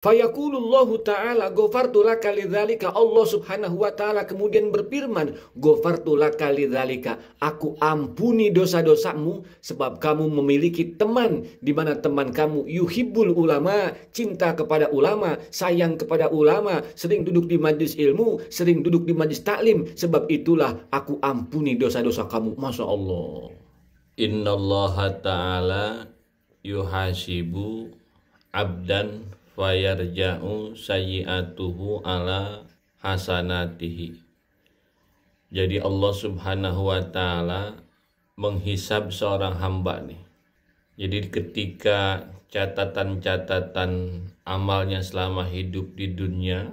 Fayaqulullahu ta'ala ghafartu laka lidzalika. Allah Subhanahu wa ta'ala kemudian berfirman, ghafartu laka lidzalika, aku ampuni dosa-dosamu sebab kamu memiliki teman di mana teman kamu yuhibbul ulama, cinta kepada ulama, sayang kepada ulama, sering duduk di majlis ilmu, sering duduk di majlis taklim, sebab itulah aku ampuni dosa-dosa kamu. Masya Allah. Innallaha ta'ala yuhasibu abdan fayarja'u sayyi'atuhu ala hasanatihi. Jadi Allah Subhanahu wa ta'ala menghisab seorang hamba nih. Jadi ketika catatan-catatan amalnya selama hidup di dunia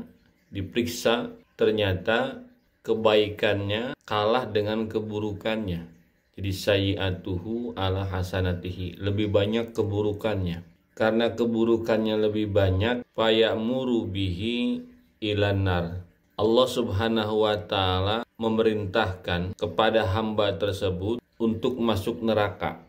diperiksa, ternyata kebaikannya kalah dengan keburukannya. Jadi sayyi'atuhu ala hasanatihi, lebih banyak keburukannya. Karena keburukannya lebih banyak, fayamuru bihi ilanar. Allah Subhanahu wa ta'ala memerintahkan kepada hamba tersebut untuk masuk neraka.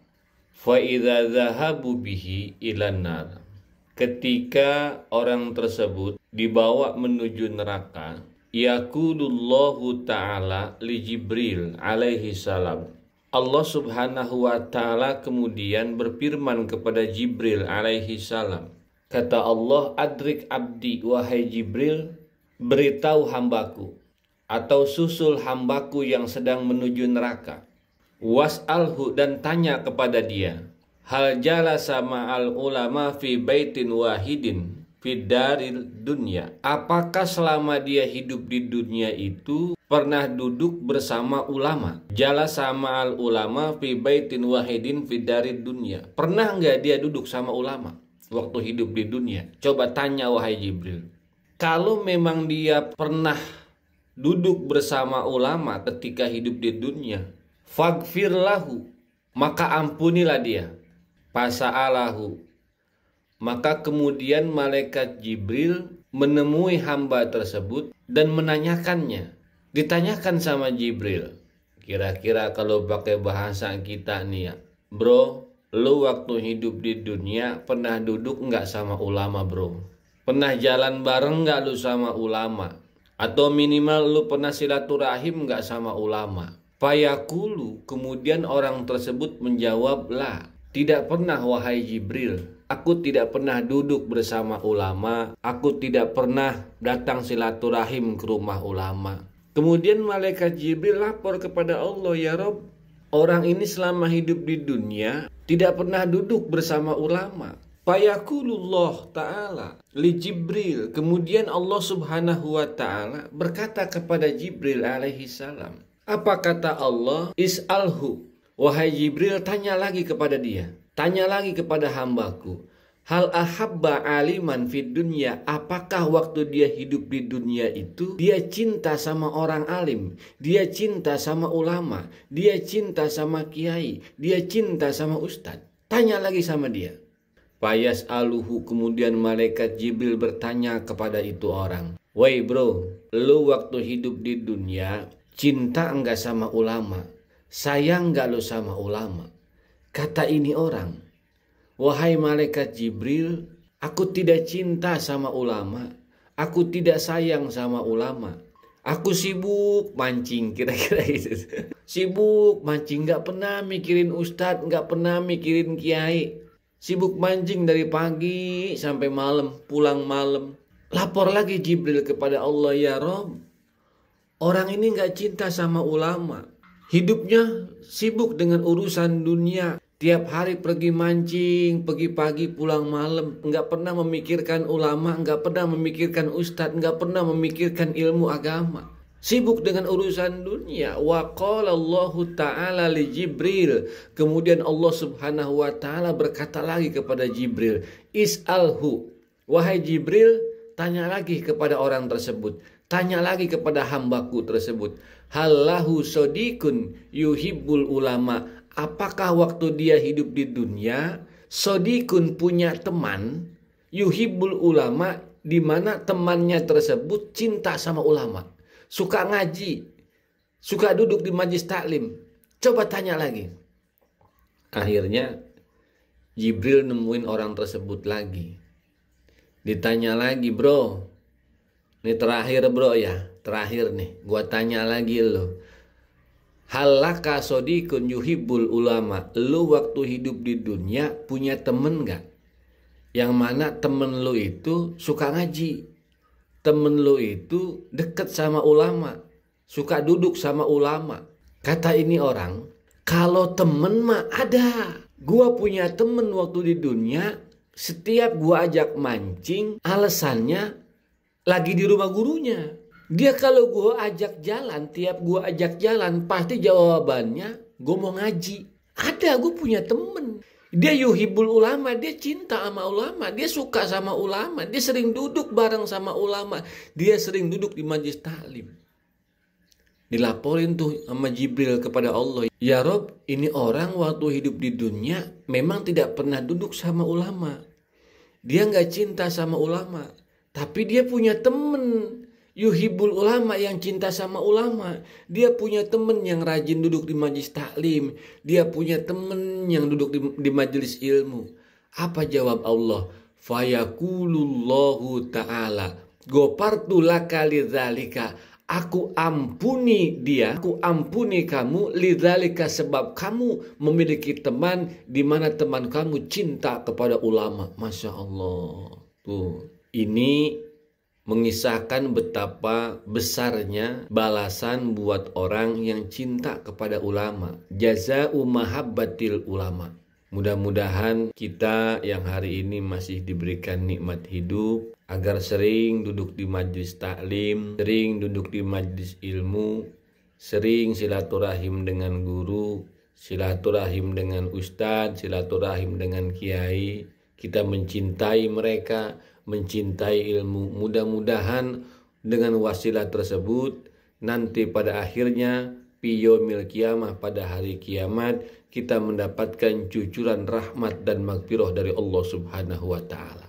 Fa idza dzahabu bihi ilanar. Ketika orang tersebut dibawa menuju neraka, yaqulullahu ta'ala li Jibril alaihi salam. Allah Subhanahu wa ta'ala kemudian berfirman kepada Jibril alaihi salam. Kata Allah, adrik abdi, wahai Jibril, beritahu hambaku atau susul hambaku yang sedang menuju neraka. Was'alhu, dan tanya kepada dia. Hal jalasa ma'al ulama fi baitin wahidin fid daril dunya. Apakah selama dia hidup di dunia itu pernah duduk bersama ulama? Jalasa ma'al ulama fi baitin wahidin fid darid dunya. Pernah nggak dia duduk sama ulama waktu hidup di dunia? Coba tanya wahai Jibril. Kalau memang dia pernah duduk bersama ulama ketika hidup di dunia, faghfir lahu, maka ampunilah dia. Fasa'alahu, maka kemudian malaikat Jibril menemui hamba tersebut dan menanyakannya. Ditanyakan sama Jibril, kira-kira kalau pakai bahasa kita nih ya, bro, lu waktu hidup di dunia pernah duduk nggak sama ulama bro? Pernah jalan bareng nggak lu sama ulama? Atau minimal lu pernah silaturahim nggak sama ulama? Fayaqulu, kemudian orang tersebut menjawab, la, tidak pernah wahai Jibril. Aku tidak pernah duduk bersama ulama. Aku tidak pernah datang silaturahim ke rumah ulama. Kemudian malaikat Jibril lapor kepada Allah, ya Rob, orang ini selama hidup di dunia tidak pernah duduk bersama ulama. Fayaqulullah ta'ala li Jibril. Kemudian Allah Subhanahu wa ta'ala berkata kepada Jibril alaihi salam. Apa kata Allah? Is'alhu, wahai Jibril, tanya lagi kepada dia. Tanya lagi kepada hambaku. Hal ahabba aliman fid dunya. Apakah waktu dia hidup di dunia itu dia cinta sama orang alim, dia cinta sama ulama, dia cinta sama kiai, dia cinta sama ustadz? Tanya lagi sama dia. Fayas aluhu, kemudian malaikat Jibril bertanya kepada itu orang. Woi bro, lu waktu hidup di dunia cinta enggak sama ulama? Sayang enggak lu sama ulama? Kata ini orang, wahai malaikat Jibril, aku tidak cinta sama ulama, aku tidak sayang sama ulama, aku sibuk mancing, kira-kira itu. Sibuk mancing, gak pernah mikirin ustadz, gak pernah mikirin kiai. Sibuk mancing dari pagi sampai malam, pulang malam. Lapor lagi Jibril kepada Allah, ya Rob, orang ini gak cinta sama ulama, hidupnya sibuk dengan urusan dunia. Tiap hari pergi mancing, pergi pagi pulang malam, nggak pernah memikirkan ulama, nggak pernah memikirkan ustadz, nggak pernah memikirkan ilmu agama. Sibuk dengan urusan dunia. Wa qala Allahu ta'ala li Jibril. Kemudian Allah Subhanahu wa ta'ala berkata lagi kepada Jibril, is'alhu, wahai Jibril, tanya lagi kepada orang tersebut, tanya lagi kepada hambaku tersebut. Hallahu sodikun yuhibbul ulama. Apakah waktu dia hidup di dunia, sodikun punya teman, yuhibbul ulama, di mana temannya tersebut cinta sama ulama, suka ngaji, suka duduk di majlis taklim? Coba tanya lagi. Akhirnya Jibril nemuin orang tersebut lagi. Ditanya lagi, bro. Ini terakhir bro ya. Terakhir nih. Gua tanya lagi lo. Halaka sodikun yuhibbul ulama. Lu waktu hidup di dunia punya temen gak? Yang mana temen lu itu suka ngaji. Temen lu itu deket sama ulama. Suka duduk sama ulama. Kata ini orang, kalau temen mah ada. Gua punya temen waktu di dunia. Setiap gua ajak mancing, alasannya lagi di rumah gurunya. Dia kalau gue ajak jalan, tiap gue ajak jalan, pasti jawabannya gue mau ngaji. Ada, gue punya temen. Dia yuhibul ulama, dia cinta sama ulama, dia suka sama ulama, dia sering duduk bareng sama ulama, dia sering duduk di majelis taklim. Dilaporin tuh sama Jibril kepada Allah. Ya Rob, ini orang waktu hidup di dunia memang tidak pernah duduk sama ulama. Dia gak cinta sama ulama. Tapi dia punya temen yuhibul ulama yang cinta sama ulama. Dia punya temen yang rajin duduk di majelis taklim. Dia punya temen yang duduk di majelis ilmu. Apa jawab Allah? Fayakulullahu ta'ala ghafartu laka lidzalika. Aku ampuni dia, aku ampuni kamu lidzalika sebab kamu memiliki teman di mana teman kamu cinta kepada ulama. Masya Allah. Tuh. Ini mengisahkan betapa besarnya balasan buat orang yang cinta kepada ulama. Jaza'u mahabbatil ulama. Mudah-mudahan kita yang hari ini masih diberikan nikmat hidup agar sering duduk di majelis taklim, sering duduk di majelis ilmu, sering silaturahim dengan guru, silaturahim dengan ustadz, silaturahim dengan kiai. Kita mencintai mereka, mencintai ilmu. Mudah-mudahan dengan wasilah tersebut nanti pada akhirnya yaumil qiyamah, pada hari kiamat, kita mendapatkan cucuran rahmat dan magfirah dari Allah Subhanahu wa taala.